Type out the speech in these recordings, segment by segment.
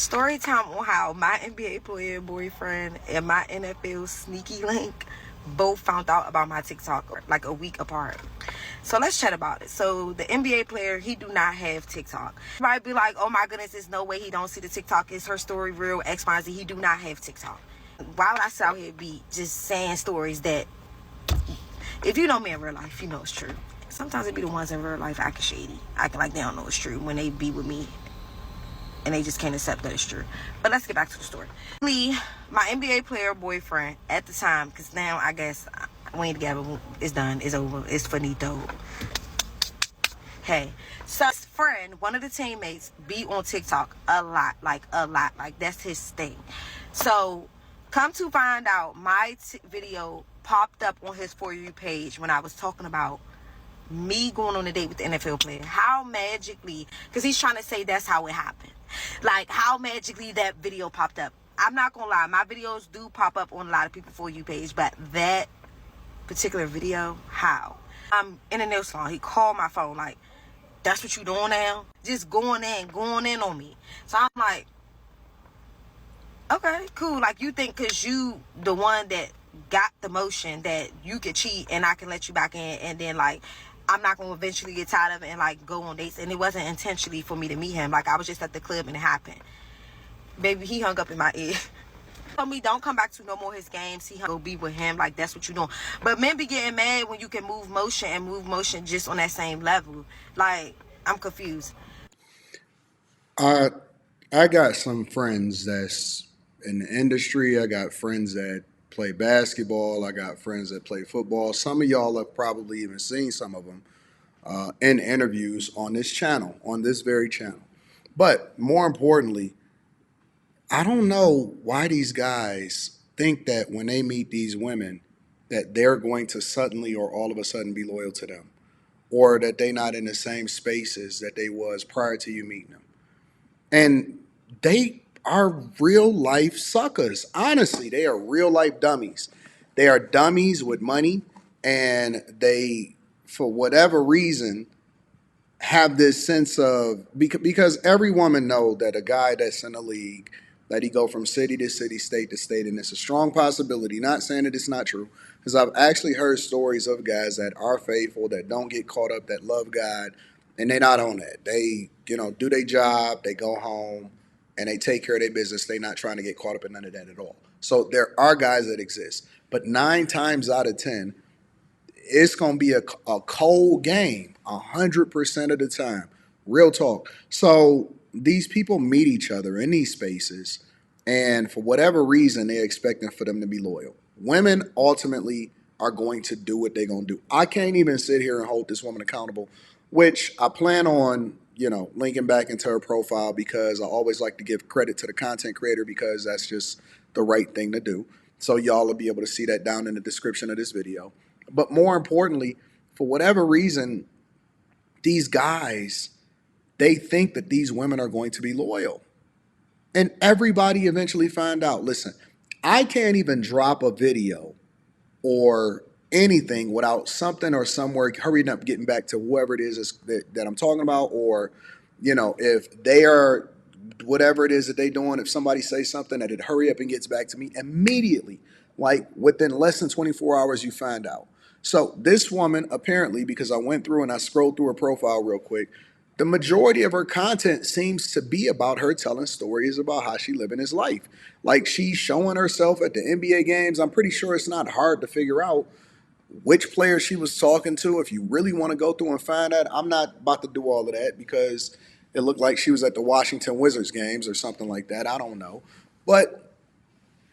Story time on how my NBA player boyfriend and my NFL sneaky link both found out about my TikTok like a week apart. So let's chat about it. So the NBA player, he do not have TikTok. You might be like, oh my goodness, there's no way he don't see the TikTok. Is her story real? X, Y, Z. He do not have TikTok. While I sit out here be just saying stories that, if you know me in real life, you know it's true. Sometimes it be the ones in real life acting shady, acting like they don't know it's true when they be with me and they just can't accept that it's true. But let's get back to the story. My NBA player boyfriend at the time, because now I guess we ain't together, it's done, it's over, it's finito. Hey, so his friend, one of the teammates, be on TikTok a lot, like that's his thing. So come to find out, my video popped up on his For You page when I was talking about me going on a date with the NFL player. How magically, because he's trying to say that's how it happened. Like, how magically that video popped up. I'm not gonna lie, my videos do pop up on a lot of people's For You page, but that particular video, how? I'm in a nail salon. He called my phone like, that's what you doing now? Just going in on me. So I'm like, okay, cool. Like, you think because you the one that got the motion that you could cheat and I can let you back in, and then like I'm not gonna eventually get tired of it and like go on dates. And it wasn't intentionally for me to meet him. Like, I was just at the club and it happened. Baby, he hung up in my ear. Told me don't come back to no more his games. He go be with him. Like, that's what you doing. But men be getting mad when you can move motion just on that same level. Like, I'm confused. I I got some friends that's in the industry. I got friends that play basketball. I got friends that play football. Some of y'all have probably even seen some of them in interviews on this channel, on this very channel. But more importantly, I don't know why these guys think that when they meet these women, that they're going to suddenly or all of a sudden be loyal to them, or that they're not in the same spaces that they was prior to you meeting them. And they are real life suckers. Honestly, they are real life dummies. They are dummies with money, and they, for whatever reason, have this sense of because every woman know that a guy that's in the league that he go from city to city, state to state, and it's a strong possibility. Not saying that it's not true, because I've actually heard stories of guys that are faithful, that don't get caught up, that love God, and they're not on that. They do their job, they go home, and they take care of their business. They're not trying to get caught up in none of that at all. So there are guys that exist, but 9 times out of 10 it's going to be a cold game 100% of the time. Real talk. So these people meet each other in these spaces, and for whatever reason, they're expecting for them to be loyal. Women ultimately are going to do what they're going to do. I can't even sit here and hold this woman accountable, which I plan on, linking back into her profile, because I always like to give credit to the content creator, because that's just the right thing to do. So y'all will be able to see that down in the description of this video. But more importantly, for whatever reason, these guys, they think that these women are going to be loyal. And everybody eventually find out. Listen, I can't even drop a video or anything without something or somewhere hurrying up, getting back to whoever it is that I'm talking about. Or, if they are, whatever it is that they're doing, if somebody says something, that it hurry up and gets back to me immediately. Like within less than 24 hours, you find out. So this woman, apparently, because I went through and I scrolled through her profile real quick, the majority of her content seems to be about her telling stories about how she living his life. Like, she's showing herself at the NBA games. I'm pretty sure it's not hard to figure out which player she was talking to. If you really want to go through and find that, I'm not about to do all of that, because it looked like she was at the Washington Wizards games or something like that. I don't know. But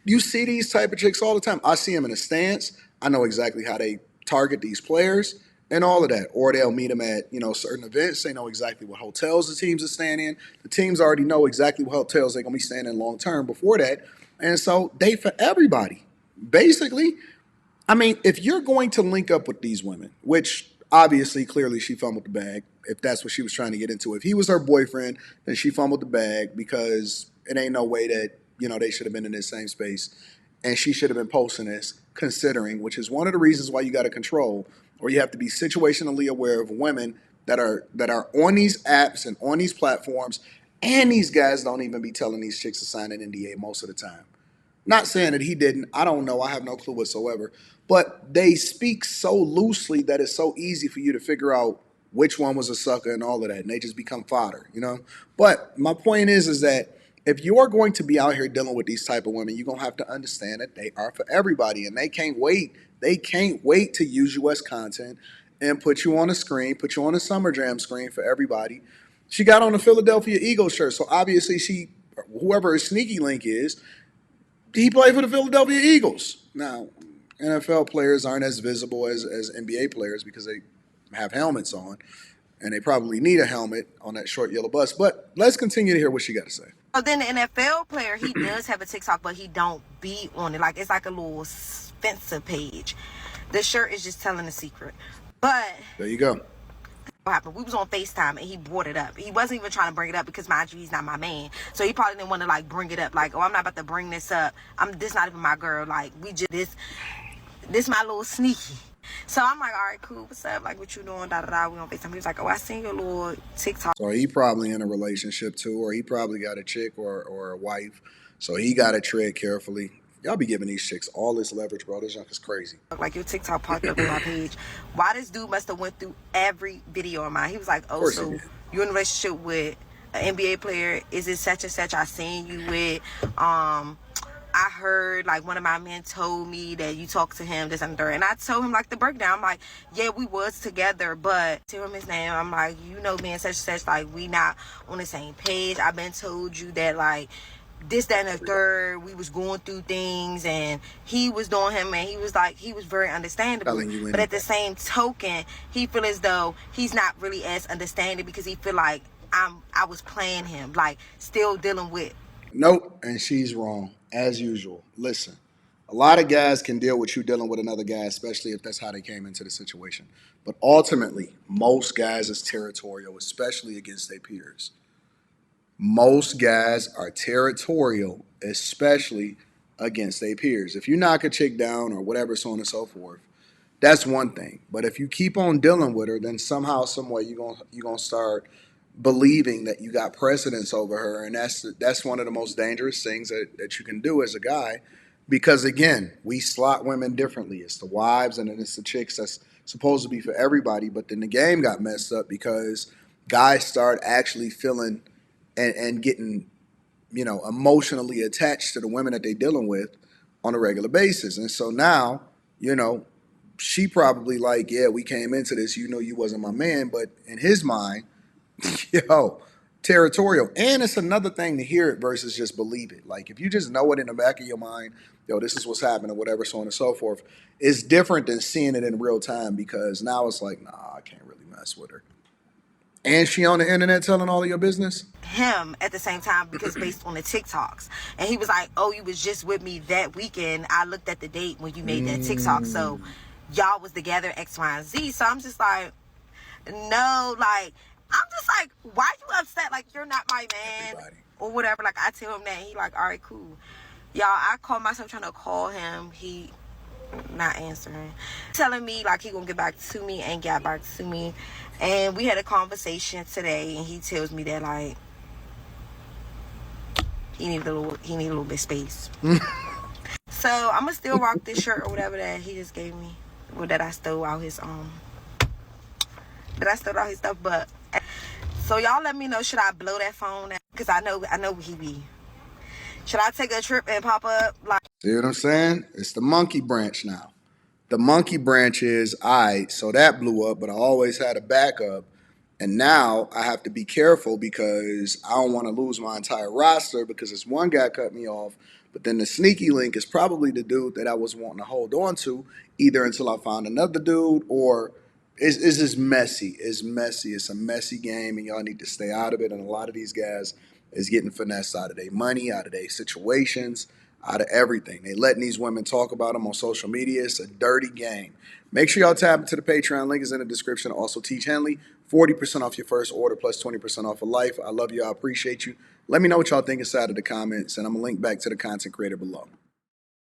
you see these type of chicks all the time. I see them in a stance. I know exactly how they target these players and all of that. Or they'll meet them at, certain events. They know exactly what hotels the teams are staying in. The teams already know exactly what hotels they're going to be staying in long term before that. And so they for everybody. Basically, I mean, if you're going to link up with these women, which obviously, clearly she fumbled the bag, if that's what she was trying to get into. If he was her boyfriend, then she fumbled the bag, because it ain't no way that, they should have been in this same space. And she should have been posting this, considering, which is one of the reasons why you got to control, or you have to be situationally aware of women that are on these apps and on these platforms And these guys don't even be telling these chicks to sign an NDA most of the time. Not saying that he didn't. I don't know. I have no clue whatsoever. But they speak so loosely that it's so easy for you to figure out which one was a sucker and all of that. And they just become fodder, you know? But my point is that if you're going to be out here dealing with these type of women, you're going to have to understand that they are for everybody. And they can't wait. They can't wait to use you as content and put you on a screen, put you on a Summer Jam screen for everybody. She got on a Philadelphia Eagles shirt. So obviously whoever her sneaky link is, he played for the Philadelphia Eagles. Now, NFL players aren't as visible as NBA players because they have helmets on, and they probably need a helmet on that short yellow bus. But let's continue to hear what she got to say. So then the NFL player, he does have a TikTok, but he don't be on it. Like, it's like a little Spencer page. The shirt is just telling a secret. But there you go. what happened? We was on FaceTime and he brought it up. He wasn't even trying to bring it up because mind you, he's not my man. So he probably didn't want to like bring it up. Like, oh, I'm not about to bring this up. This not even my girl. Like, we just this my little sneaky. So I'm like, all right, cool. What's up? Like, what you doing? Da da da. We on FaceTime. He was like, oh, I seen your little TikTok. So he probably in a relationship too, or he probably got a chick or a wife. So he got to tread carefully. Y'all be giving these chicks all this leverage, bro. This junk is crazy. Like, your TikTok popped up on my page. Why this dude must have went through every video of mine. He was like, oh, so you're in a relationship with an NBA player. Is it such and such I seen you with? I heard, like, one of my men told me that you talked to him, this and that. And I told him, like, the breakdown. I'm like, yeah, we was together, but tell him his name. I'm like, you know me and such and such. Like, we not on the same page. I've been told you that, like, this, that, and the third, we was going through things, and he was doing him, and he was like, he was very understandable. But at the same token, he feel as though he's not really as understanding because he feel like I was playing him, like, still dealing with. Nope, and she's wrong, as usual. Listen, a lot of guys can deal with you dealing with another guy, especially if that's how they came into the situation. But ultimately, most guys is territorial, especially against their peers. Most guys are territorial, especially against their peers. If you knock a chick down or whatever, so on and so forth, that's one thing. But if you keep on dealing with her, then somehow, some way, you're gonna start believing that you got precedence over her, and that's one of the most dangerous things that you can do as a guy, because again, we slot women differently. It's the wives and then it's the chicks that's supposed to be for everybody, but then the game got messed up because guys start actually feeling and getting, emotionally attached to the women that they're dealing with on a regular basis. And so now, she probably like, yeah, we came into this, you wasn't my man, but in his mind, territorial. And it's another thing to hear it versus just believe it. Like, if you just know it in the back of your mind, this is what's happening, or whatever, so on and so forth, it's different than seeing it in real time, because now it's like, nah, I can't really mess with her. And she on the internet telling all of your business? Him at the same time, because based on the TikToks. And he was like, oh, you was just with me that weekend. I looked at the date when you made that TikTok. So y'all was together, X, Y, and Z. So I'm just like, no, like, I'm just like, why you upset? Like, you're not my man. Everybody. Or whatever. Like, I tell him that. He like, all right, cool. Y'all, I call myself trying to call him. He not answering. Telling me, like, he gonna get back to me, ain't got back to me. And we had a conversation today, and he tells me that, like, he need a little bit of space. So I'm gonna still rock this shirt or whatever that he just gave me, or that I stole out his stuff. But so y'all let me know, should I blow that phone? Because I know where he be. Should I take a trip and pop up? Like, see what I'm saying? It's the monkey branch now. The monkey branch is, all right, so that blew up, but I always had a backup. And now I have to be careful because I don't want to lose my entire roster because this one guy cut me off. But then the sneaky link is probably the dude that I was wanting to hold on to, either until I found another dude, or it's just messy. It's messy. It's a messy game, and y'all need to stay out of it. And a lot of these guys is getting finessed out of their money, out of their situations, out of everything. They letting these women talk about them on social media. It's a dirty game. Make sure y'all tap into the Patreon. Link is in the description. Also, Teach Henley, 40% off your first order plus 20% off for life. I love you. I appreciate you. Let me know what y'all think inside of the comments, and I'm going to link back to the content creator below.